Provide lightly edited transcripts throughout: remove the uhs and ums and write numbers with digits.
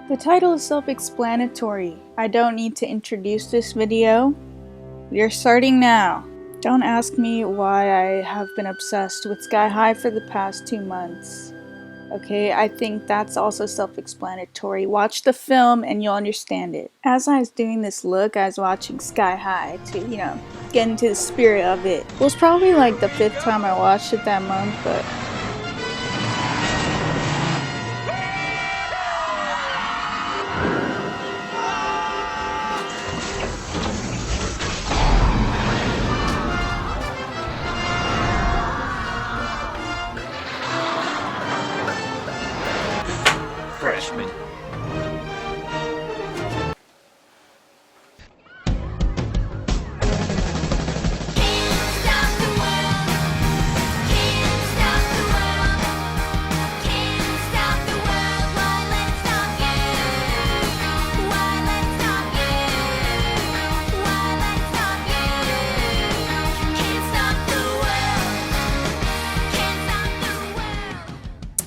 The title is self-explanatory. I don't need to introduce this video. We are starting now. Don't ask me why I have been obsessed with Sky High for the past 2 months. Okay, I think that's also self-explanatory. Watch the film and you'll understand it. As I was doing this look, I was watching Sky High to, get into the spirit of it. It was probably like the 5th time I watched it that month, but freshman.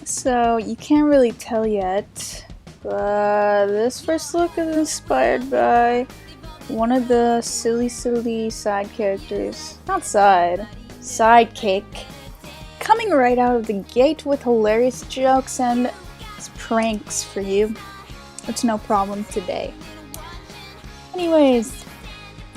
So you can't really tell yet, but this first look is inspired by one of the silly side characters. Not sidekick. Coming right out of the gate with hilarious jokes and pranks for you. It's no problem today. Anyways,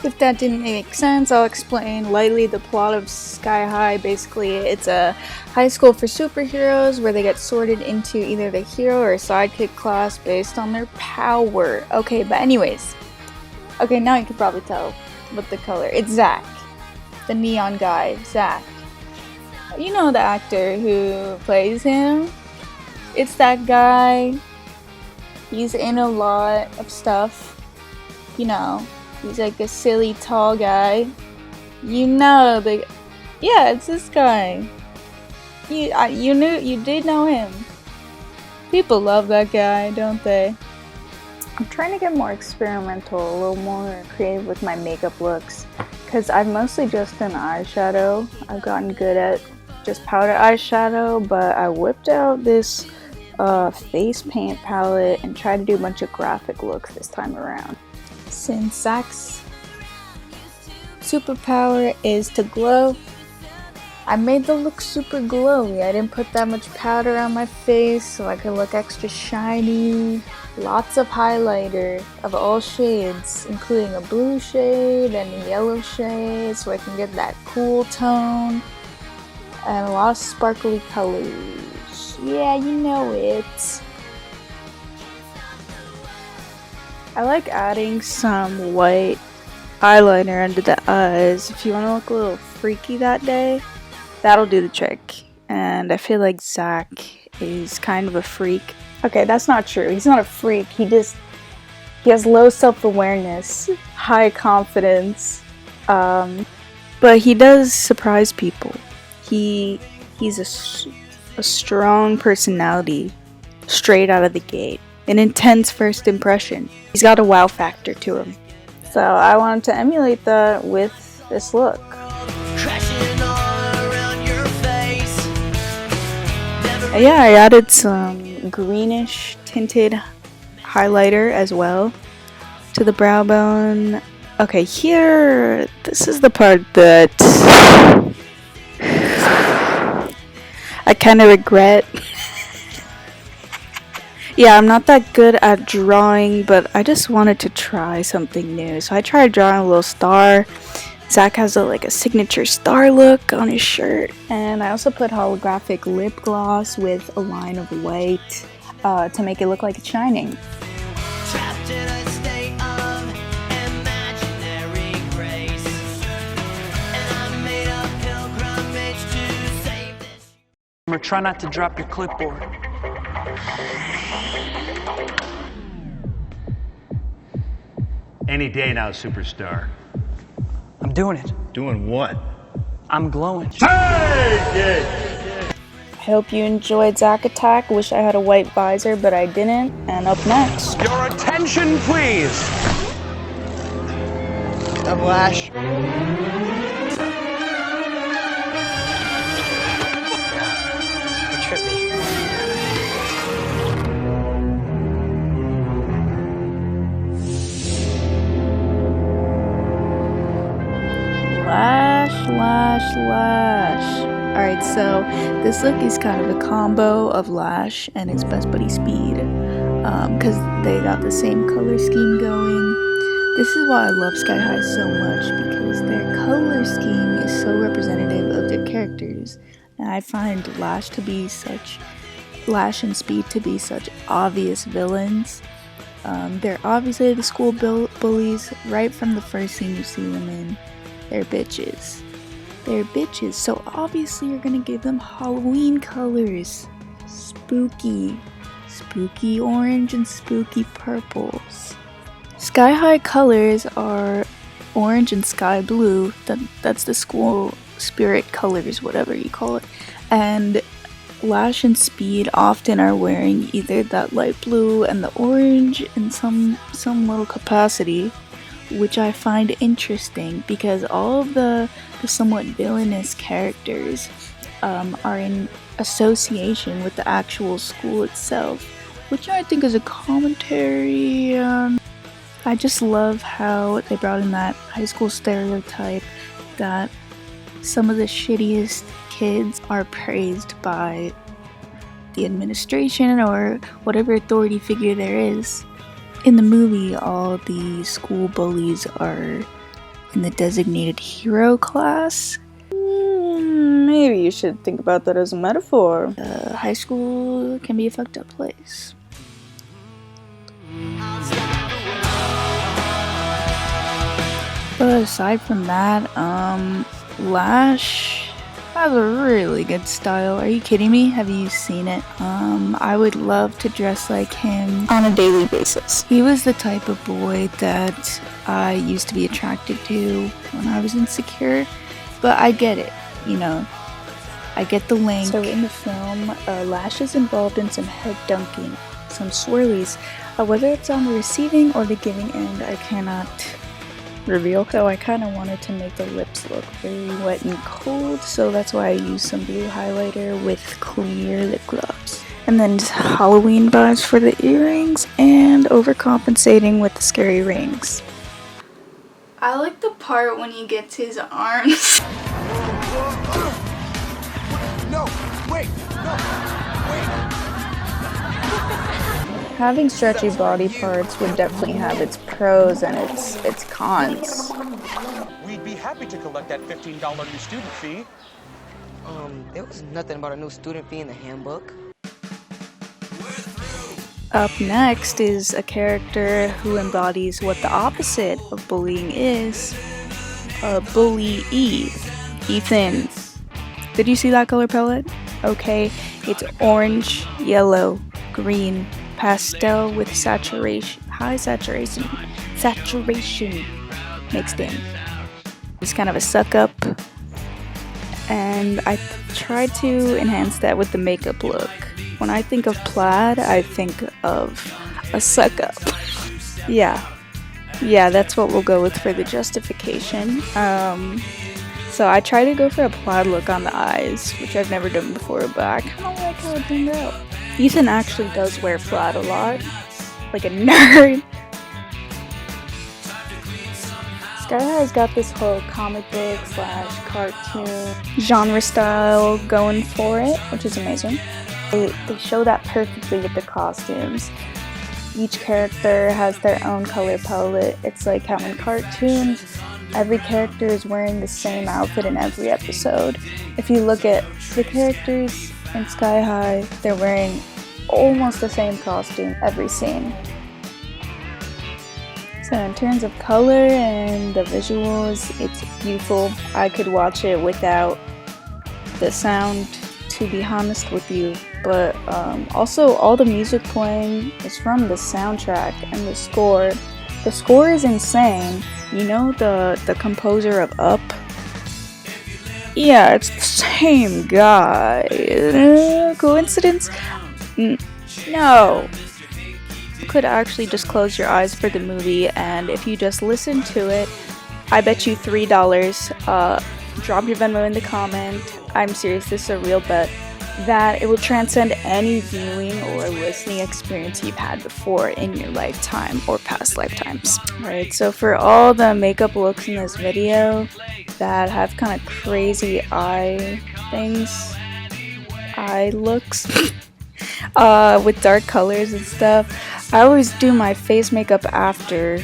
if that didn't make sense, I'll explain lightly the plot of Sky High. Basically, it's a high school for superheroes where they get sorted into either the hero or sidekick class based on their power. Okay, but anyways. Okay, now you can probably tell what the color. It's Zach. The neon guy, Zach. You know the actor who plays him? It's that guy. He's in a lot of stuff. He's like a silly tall guy. Yeah, it's this guy. You did know him. People love that guy, don't they? I'm trying to get more experimental, a little more creative with my makeup looks, because I've mostly just done eyeshadow. I've gotten good at just powder eyeshadow, but I whipped out this face paint palette and tried to do a bunch of graphic looks this time around. Since Zach's superpower is to glow, I made the look super glowy. I didn't put that much powder on my face so I could look extra shiny. Lots of highlighter of all shades, including a blue shade and a yellow shade, so I can get that cool tone. And a lot of sparkly colors. Yeah, you know it. I like adding some white eyeliner under the eyes. If you want to look a little freaky that day, that'll do the trick. And I feel like Zach is kind of a freak. Okay, that's not true. He's not a freak. He has low self-awareness, high confidence, but he does surprise people. He's a strong personality straight out of the gate. An intense first impression. He's got a wow factor to him. So I wanted to emulate that with this look. Yeah, I added some greenish tinted highlighter as well to the brow bone. Okay, here, this is the part that I kind of regret. Yeah, I'm not that good at drawing, but I just wanted to try something new. So I tried drawing a little star. Zach has a signature star look on his shirt. And I also put holographic lip gloss with a line of white to make it look like it's shining. Trapped in a state of imaginary grace. And I made a pilgrimage to save this. Try not to drop your clipboard. Any day now, superstar. I'm doing it. Doing what? I'm glowing. Take it! I hope you enjoyed Zack Attack. Wish I had a white visor, but I didn't. And up next. Your attention, please. I'm Lash. You're trippy. So this look is kind of a combo of Lash and his best buddy Speed, because they got the same color scheme going. This is why I love Sky High so much, because their color scheme is so representative of their characters, and I find Lash and Speed to be such obvious villains. They're obviously the school bullies right from the first scene you see them in. They're bitches. They're bitches, so obviously you're gonna give them Halloween colors. Spooky orange and spooky purples. Sky High colors are orange and sky blue. That's the school spirit colors, whatever you call it. And Lash and Speed often are wearing either that light blue and the orange in some little capacity, which I find interesting because all of the somewhat villainous characters are in association with the actual school itself, which I think is a commentary. I just love how they brought in that high school stereotype that some of the shittiest kids are praised by the administration or whatever authority figure there is. In the movie, all the school bullies are in the designated hero class. Maybe you should think about that as a metaphor. High school can be a fucked up place. But aside from that, Lash has a really good style. Are you kidding me? Have you seen it? I would love to dress like him on a daily basis. He was the type of boy that I used to be attracted to when I was insecure, but I get it, you know. I get the link. So in the film, Lash is involved in some head dunking, some swirlies. Whether it's on the receiving or the giving end, I cannot reveal. So I kind of wanted to make the lips look very wet and cold, so that's why I used some blue highlighter with clear lip gloss. And then just Halloween vibes for the earrings and overcompensating with the scary rings. I like the part when he gets his arms. No, wait, no, wait. Having stretchy body parts would definitely have its pros and its cons. We'd be happy to collect that $15 new student fee. There was nothing about a new student fee in the handbook. Up next is a character who embodies what the opposite of bullying is. Bully Ethan. Did you see that color palette? Okay, it's orange, yellow, green, pastel with high saturation mixed in. It's kind of a suck up, and I tried to enhance that with the makeup look. When I think of plaid, I think of a suck up. Yeah, that's what we'll go with for the justification. So I try to go for a plaid look on the eyes, which I've never done before, but I kind of like how it turned out. Ethan actually does wear plaid a lot, like a nerd. Sky High's got this whole comic book / cartoon genre style going for it, which is amazing. They show that perfectly with the costumes. Each character has their own color palette. It's like how in cartoons, every character is wearing the same outfit in every episode. If you look at the characters in Sky High, they're wearing almost the same costume every scene. So in terms of color and the visuals, it's beautiful. I could watch it without the sound, to be honest with you. But also all the music playing is from the soundtrack and the score. The score is insane. You know the composer of Up? Yeah, it's the same guy. Coincidence? No. You could actually just close your eyes for the movie, and if you just listen to it, I bet you $3. Drop your Venmo in the comment. I'm serious, this is a real bet. That it will transcend any viewing or listening experience you've had before in your lifetime or past lifetimes. Right, so for all the makeup looks in this video that have kind of crazy eye things, eye looks with dark colors and stuff. I always do my face makeup after,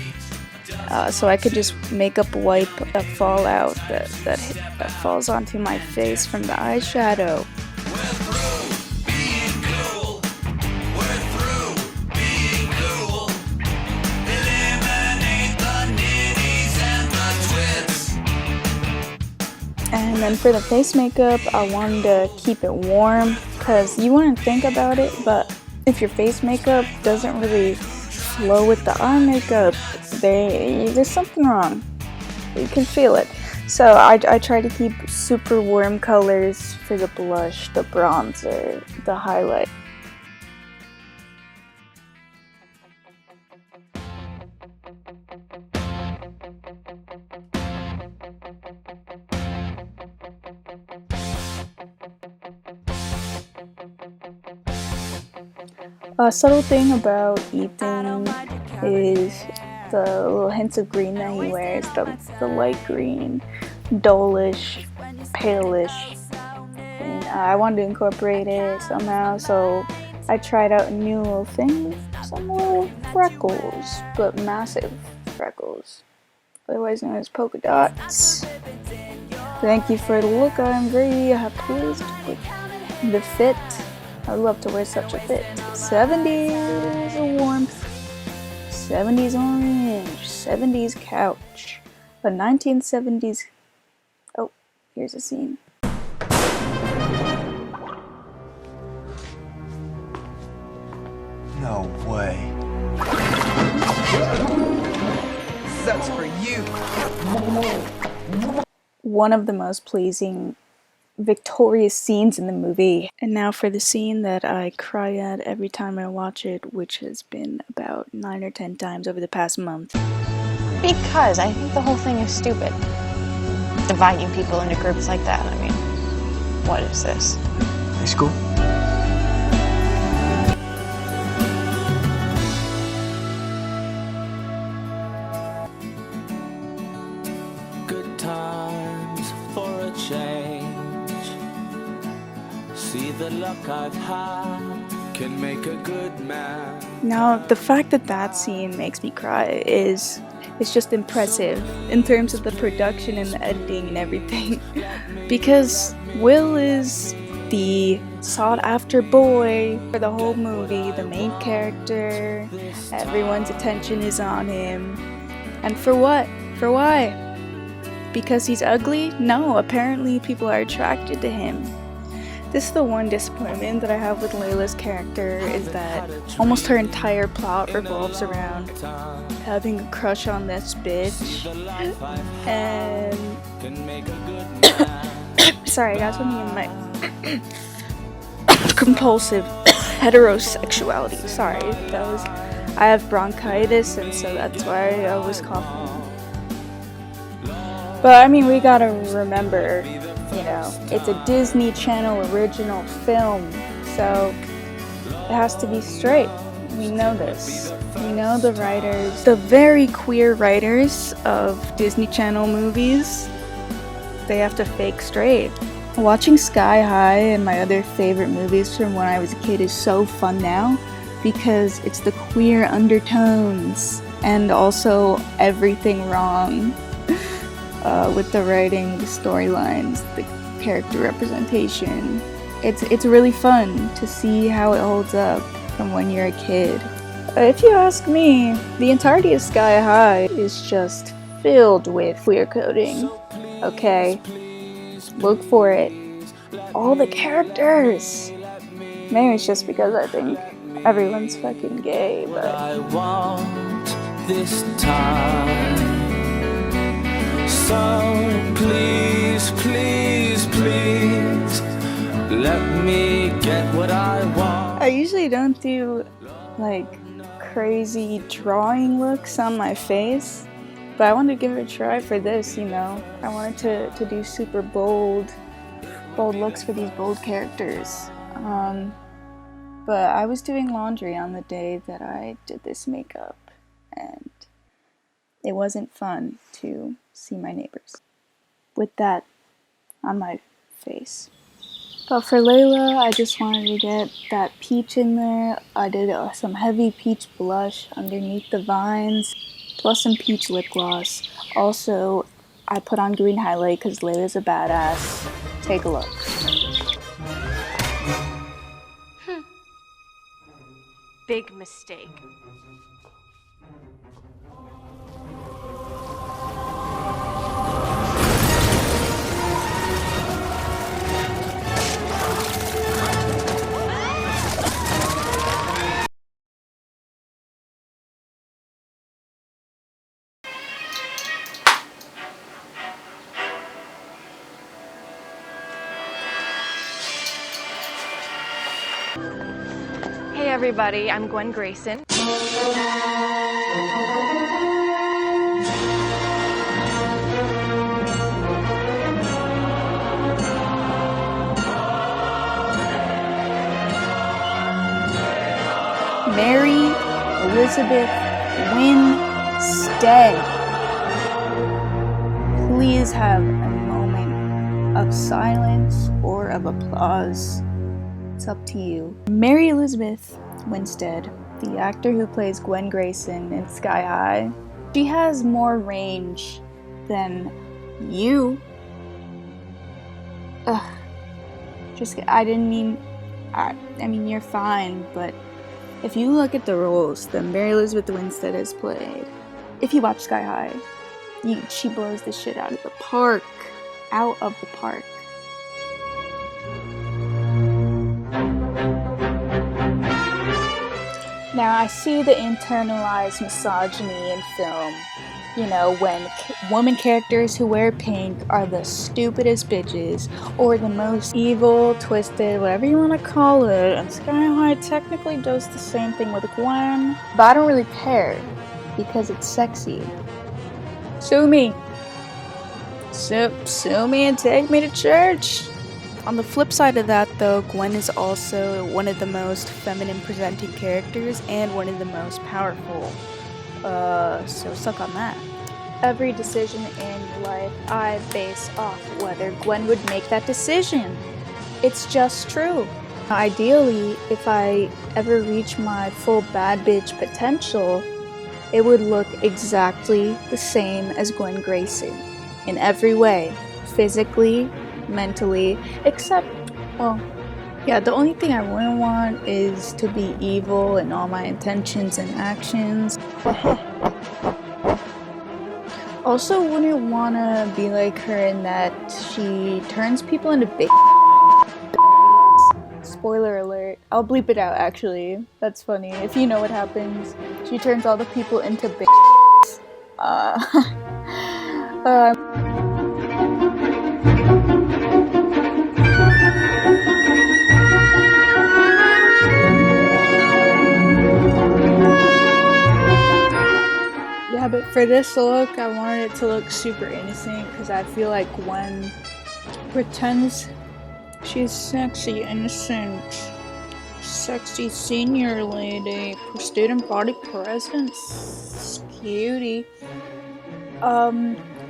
so I could just makeup wipe a fallout that falls onto my face from the eyeshadow. And then for the face makeup, I wanted to keep it warm because you wouldn't think about it, but if your face makeup doesn't really flow with the eye makeup, there's something wrong. You can feel it. So I try to keep super warm colors for the blush, the bronzer, the highlight. A subtle thing about Ethan is the little hints of green that he wears, the light green, dullish, palish. And I wanted to incorporate it somehow, so I tried out a new little thing, some little freckles, but massive freckles, otherwise known as polka dots. Thank you for the look. I'm very pleased with the fit. I'd love to wear such a fit. 70s warmth, 70s orange, 70s couch, a 1970s. Oh, here's a scene. No way. Sucks for you. One of the most pleasing, victorious scenes in the movie. And now for the scene that I cry at every time I watch it, which has been about 9 or 10 times over the past month. Because I think the whole thing is stupid. Dividing people into groups like that, I mean, what is this? High school? Good times for a change. See the luck I've had can make a good man. Now, the fact that that scene makes me cry is just impressive in terms of the production and the editing and everything. Because Will is the sought-after boy for the whole movie, the main character, everyone's attention is on him. And for what? For why? Because he's ugly? No, apparently people are attracted to him. This is the one disappointment that I have with Layla's character, is that almost her entire plot revolves around having a crush on this bitch. And sorry, I got something in my compulsive heterosexuality. Sorry, I have bronchitis, and so that's why I was coughing. But I mean, we gotta remember, you know, it's a Disney Channel original film, so it has to be straight. We know this. We know the writers, the very queer writers of Disney Channel movies, they have to fake straight. Watching Sky High and my other favorite movies from when I was a kid is so fun now because it's the queer undertones and also everything wrong with the writing, the storylines, the character representation. It's really fun to see how it holds up from when you're a kid. If you ask me, the entirety of Sky High is just filled with queer coding. Okay? Look for it. All the characters! Maybe it's just because I think everyone's fucking gay, but I want this time. So please, please, please, let me get what I want. I usually don't do like crazy drawing looks on my face, but I wanted to give it a try for this, you know. I wanted to do super bold looks for these bold characters. But I was doing laundry on the day that I did this makeup, and it wasn't fun to see my neighbors with that on my face. But for Layla, I just wanted to get that peach in there. I did some heavy peach blush underneath the vines, plus some peach lip gloss. Also, I put on green highlight because Layla's a badass. Take a look. Big mistake. Hey everybody, I'm Gwen Grayson. Mary Elizabeth Winstead. Please have a moment of silence or of applause. It's up to you. Mary Elizabeth Winstead, the actor who plays Gwen Grayson in Sky High, she has more range than you. Ugh. I mean, you're fine, but if you look at the roles that Mary Elizabeth Winstead has played, if you watch Sky High, she blows the shit out of the park. Out of the park. Now, I see the internalized misogyny in film. You know, when woman characters who wear pink are the stupidest bitches, or the most evil, twisted, whatever you want to call it, and Sky High technically does the same thing with Gwen, but I don't really care, because it's sexy. Sue me! Sue me and take me to church! On the flip side of that though, Gwen is also one of the most feminine presenting characters and one of the most powerful. So suck on that. Every decision in life I base off whether Gwen would make that decision. It's just true. Ideally, if I ever reach my full bad bitch potential, it would look exactly the same as Gwen Grayson. In every way. Physically, mentally, except, well, yeah, the only thing I wouldn't want is to be evil in all my intentions and actions. Also, wouldn't want to be like her in that she turns people into big. Spoiler alert. I'll bleep it out, actually. That's funny. If you know what happens, she turns all the people into big. Yeah, but for this look, I wanted it to look super innocent because I feel like Gwen pretends she's sexy, innocent, sexy senior lady, student body presence, cutie.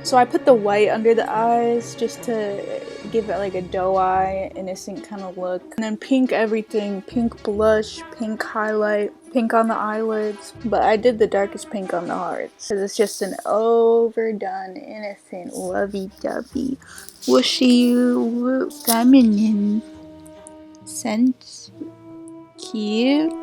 So I put the white under the eyes just to give it like a doe eye, innocent kind of look. And then pink everything, pink blush, pink highlight, pink on the eyelids. But I did the darkest pink on the hearts because it's just an overdone, innocent, lovey-dovey, whooshy, feminine sense. Cute.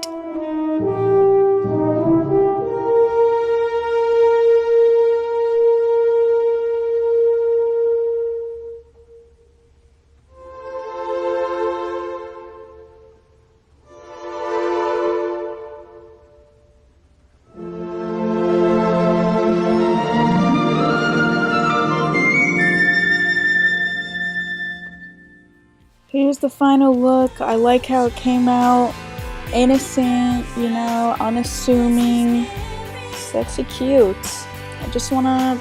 Here's the final look. I like how it came out. Innocent, you know, unassuming, sexy, cute. I just want to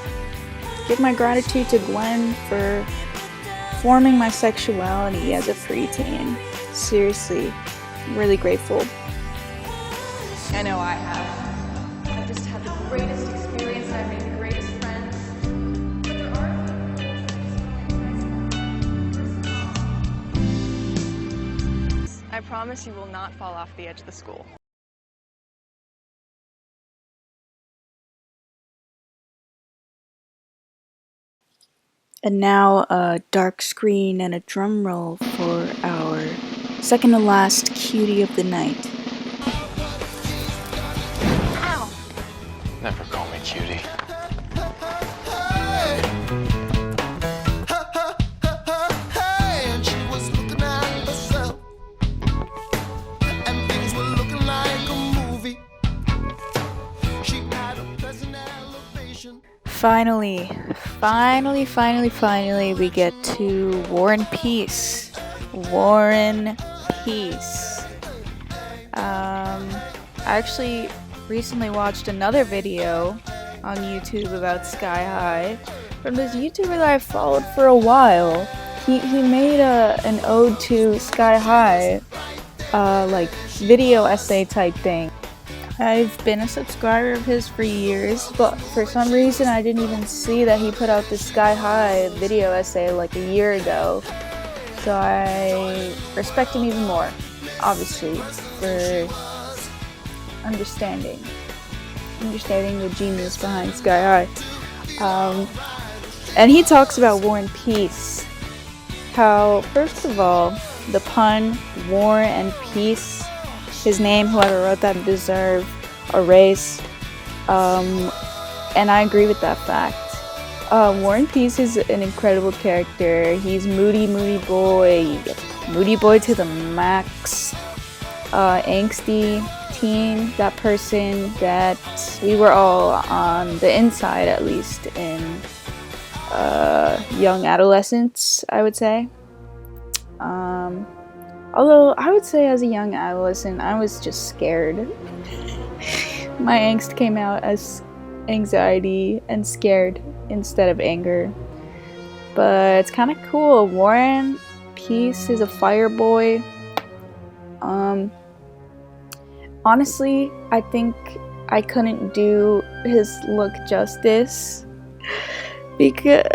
give my gratitude to Gwen for forming my sexuality as a preteen. Seriously, I'm really grateful. I know I have. I've just had the greatest experience. I've made the greatest friends. But there are I promise you will not fall off the edge of the school. And now a dark screen and a drum roll for our second to last cutie of the night. Ow! Never call me cutie. Finally, we get to War and Peace. War and Peace. I actually recently watched another video on YouTube about Sky High from this YouTuber that I followed for a while. He made an ode to Sky High, like video essay type thing. I've been a subscriber of his for years, but for some reason I didn't even see that he put out the Sky High video essay like a year ago. So I respect him even more, obviously, for understanding the genius behind Sky High. And he talks about War and Peace. How, first of all, the pun, War and Peace, his name, whoever wrote that, deserve a raise. And I agree with that fact. War and Peace is an incredible character. He's moody boy to the max. Angsty teen, that person that we were all on the inside, at least in young adolescence, I would say. Although I would say as a young adolescent, I was just scared. My angst came out as anxiety and scared instead of anger. But it's kind of cool. War and Peace is a fire boy. Honestly, I think I couldn't do his look justice because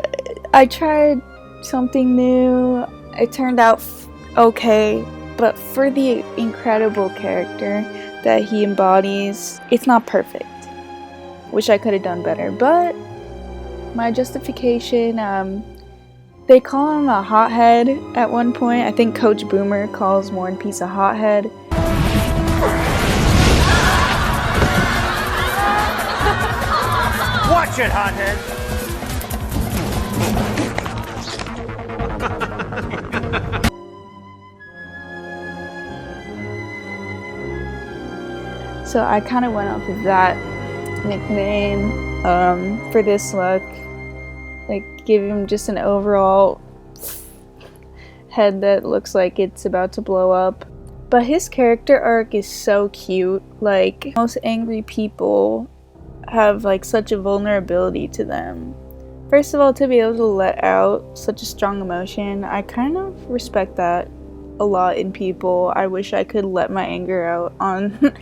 I tried something new. It turned out okay, but for the incredible character that he embodies, it's not perfect. Wish I could have done better, but my justification, they call him a hothead at one point. I think Coach Boomer calls War and Peace a hothead. Watch it, hothead! So I kind of went off of that nickname for this look. Like, give him just an overall head that looks like it's about to blow up. But his character arc is so cute. Like, most angry people have like such a vulnerability to them. First of all, to be able to let out such a strong emotion, I kind of respect that a lot in people. I wish I could let my anger out on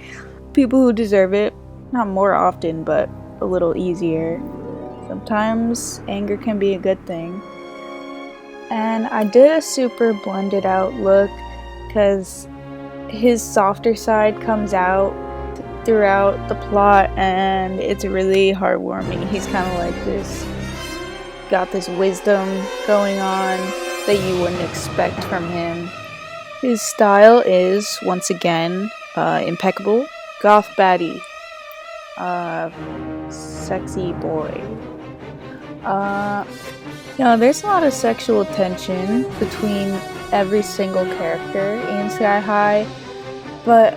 people who deserve it. Not more often, but a little easier. Sometimes anger can be a good thing. And I did a super blended out look because his softer side comes out throughout the plot and it's really heartwarming. He's kind of like this, got this wisdom going on that you wouldn't expect from him. His style is, once again, impeccable. Goth baddie. Sexy boy. There's a lot of sexual tension between every single character in Sky High, but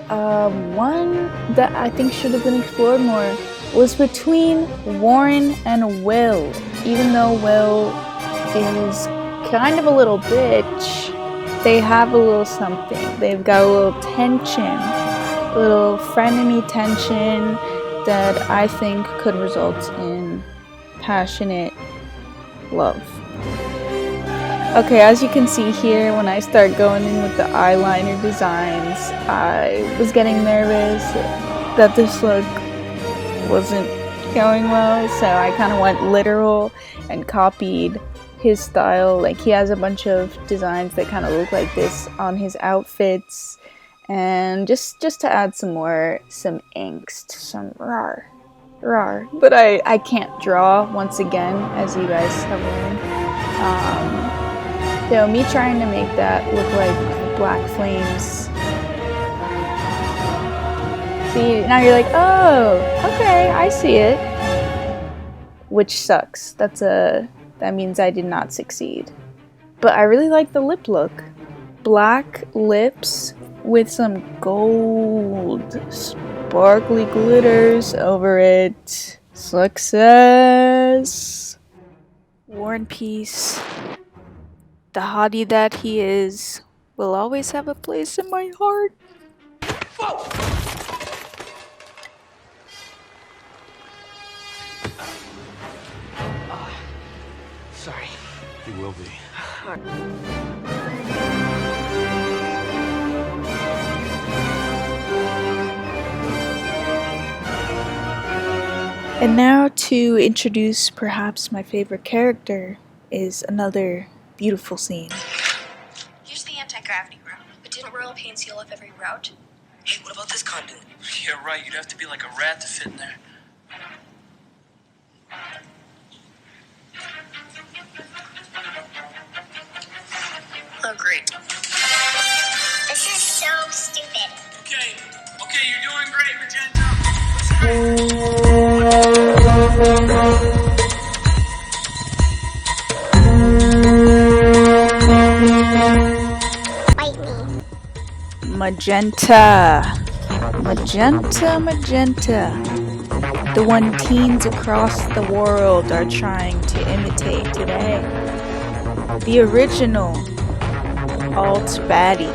one that I think should have been explored more was between Warren and Will. Even though Will is kind of a little bitch, they have a little something. They've got a little tension, a little frenemy tension that I think could result in passionate love. Okay, as you can see here, when I start going in with the eyeliner designs, I was getting nervous that this look wasn't going well, so I kind of went literal and copied his style. Like, he has a bunch of designs that kind of look like this on his outfits, and just to add some angst, some rawr. But I can't draw, once again, as you guys have learned. So me trying to make that look like black flames. See, now you're like, oh, okay, I see it. Which sucks. That means I did not succeed. But I really like the lip look. Black lips with some gold sparkly glitters over it. Success! War and Peace, the hottie that he is, will always have a place in my heart. Whoa! Sorry. You will be. And now to introduce perhaps my favorite character is another beautiful scene. Here's the anti-gravity room, but didn't Royal Pain seal up every route? Hey, what about this conduit? Yeah, right. You'd have to be like a rat to fit in there. Oh, great. This is so stupid. Okay, you're doing great, Magenta. Bite me. Magenta. The one teens across the world are trying to imitate today. The original alt baddie.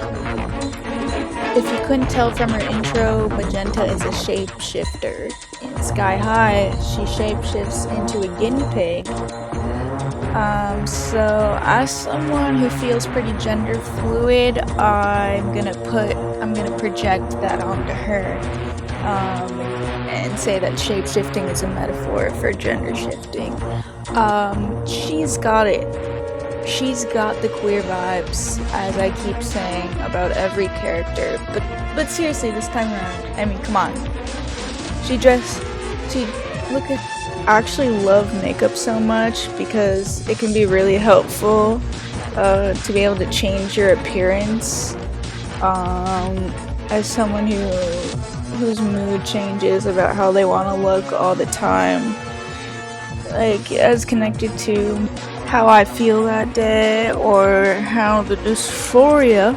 If you couldn't tell from her intro, Magenta is a shapeshifter. In Sky High, she shapeshifts into a guinea pig. So as someone who feels pretty gender fluid, I'm gonna project that onto her, and say that shapeshifting is a metaphor for gender shifting. She's got it. She's got the queer vibes, as I keep saying about every character. But seriously, this time around, I mean, come on. I actually love makeup so much because it can be really helpful to be able to change your appearance. As someone whose mood changes about how they want to look all the time, like as connected to how I feel that day or how the dysphoria,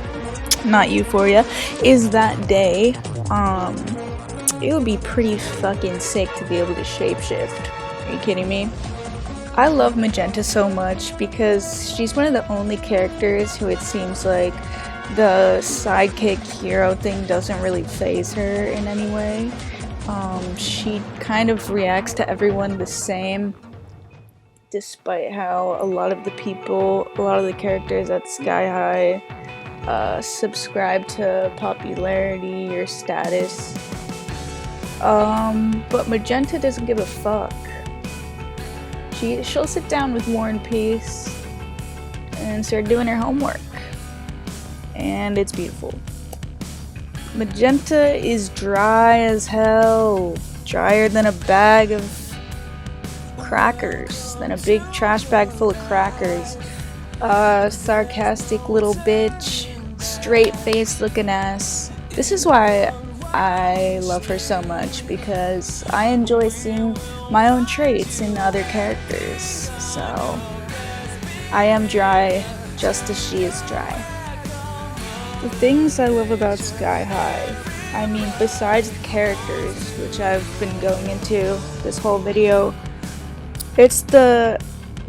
not euphoria, is that day. It would be pretty fucking sick to be able to shapeshift. Are you kidding me? I love Magenta so much because she's one of the only characters who it seems like the sidekick hero thing doesn't really faze her in any way. She kind of reacts to everyone the same, despite how a lot of the characters at Sky High subscribe to popularity or status. But Magenta doesn't give a fuck. She'll sit down with War and Peace and start doing her homework. And it's beautiful. Magenta is dry as hell. Drier than a bag of crackers. Than a big trash bag full of crackers. Sarcastic little bitch. Straight face looking ass. This is why I love her so much, because I enjoy seeing my own traits in other characters. So I am dry just as she is dry. The things I love about Sky High, I mean, besides the characters, which I've been going into this whole video, it's the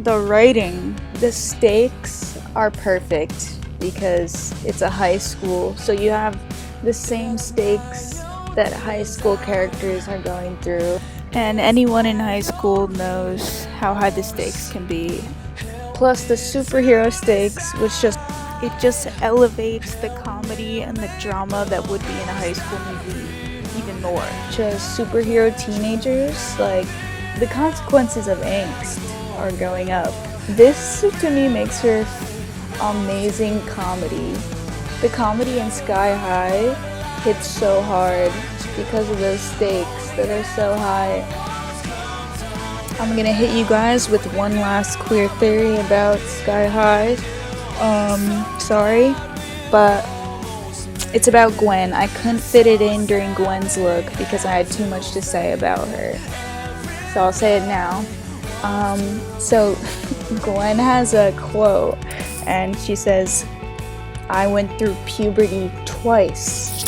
writing. The stakes are perfect because it's a high school, so you have the same stakes that high school characters are going through, and anyone in high school knows how high the stakes can be. Plus the superhero stakes, which just elevates the comedy and the drama that would be in a high school movie even more. Just superhero teenagers, like, the consequences of angst are going up. This to me makes her amazing comedy. The comedy in Sky High hits so hard because of those stakes that are so high. I'm gonna hit you guys with one last queer theory about Sky High. Sorry, but it's about Gwen. I couldn't fit it in during Gwen's look because I had too much to say about her. So I'll say it now. So Gwen has a quote and she says, "I went through puberty twice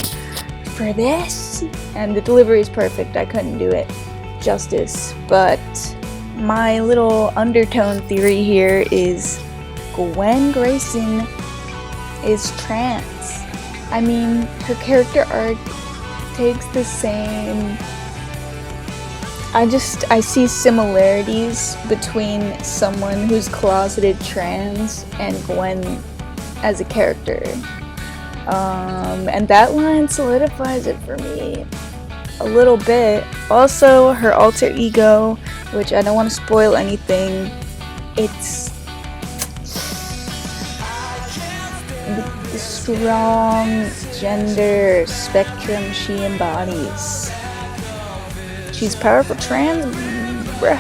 for this," and the delivery is perfect. I couldn't do it justice. But my little undertone theory here is Gwen Grayson is trans. I mean, her character arc takes the same. I see similarities between someone who's closeted trans and Gwen as a character. And that line solidifies it for me a little bit. Also, her alter ego, which I don't want to spoil anything, it's the strong gender spectrum she embodies. She's powerful trans, bruh.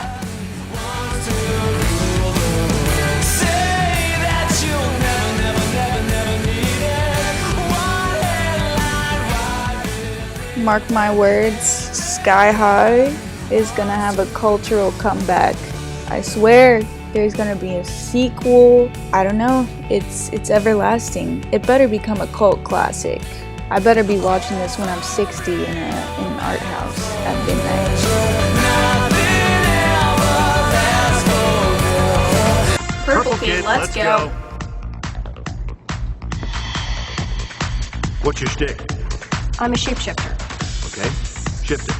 Mark my words, Sky High is gonna have a cultural comeback. I swear there's gonna be a sequel. I don't know, it's everlasting. It better become a cult classic. I better be watching this when I'm 60 in an art house at midnight. Purple Kid, let's go. What's your stick? I'm a shapeshifter. Okay, shift it.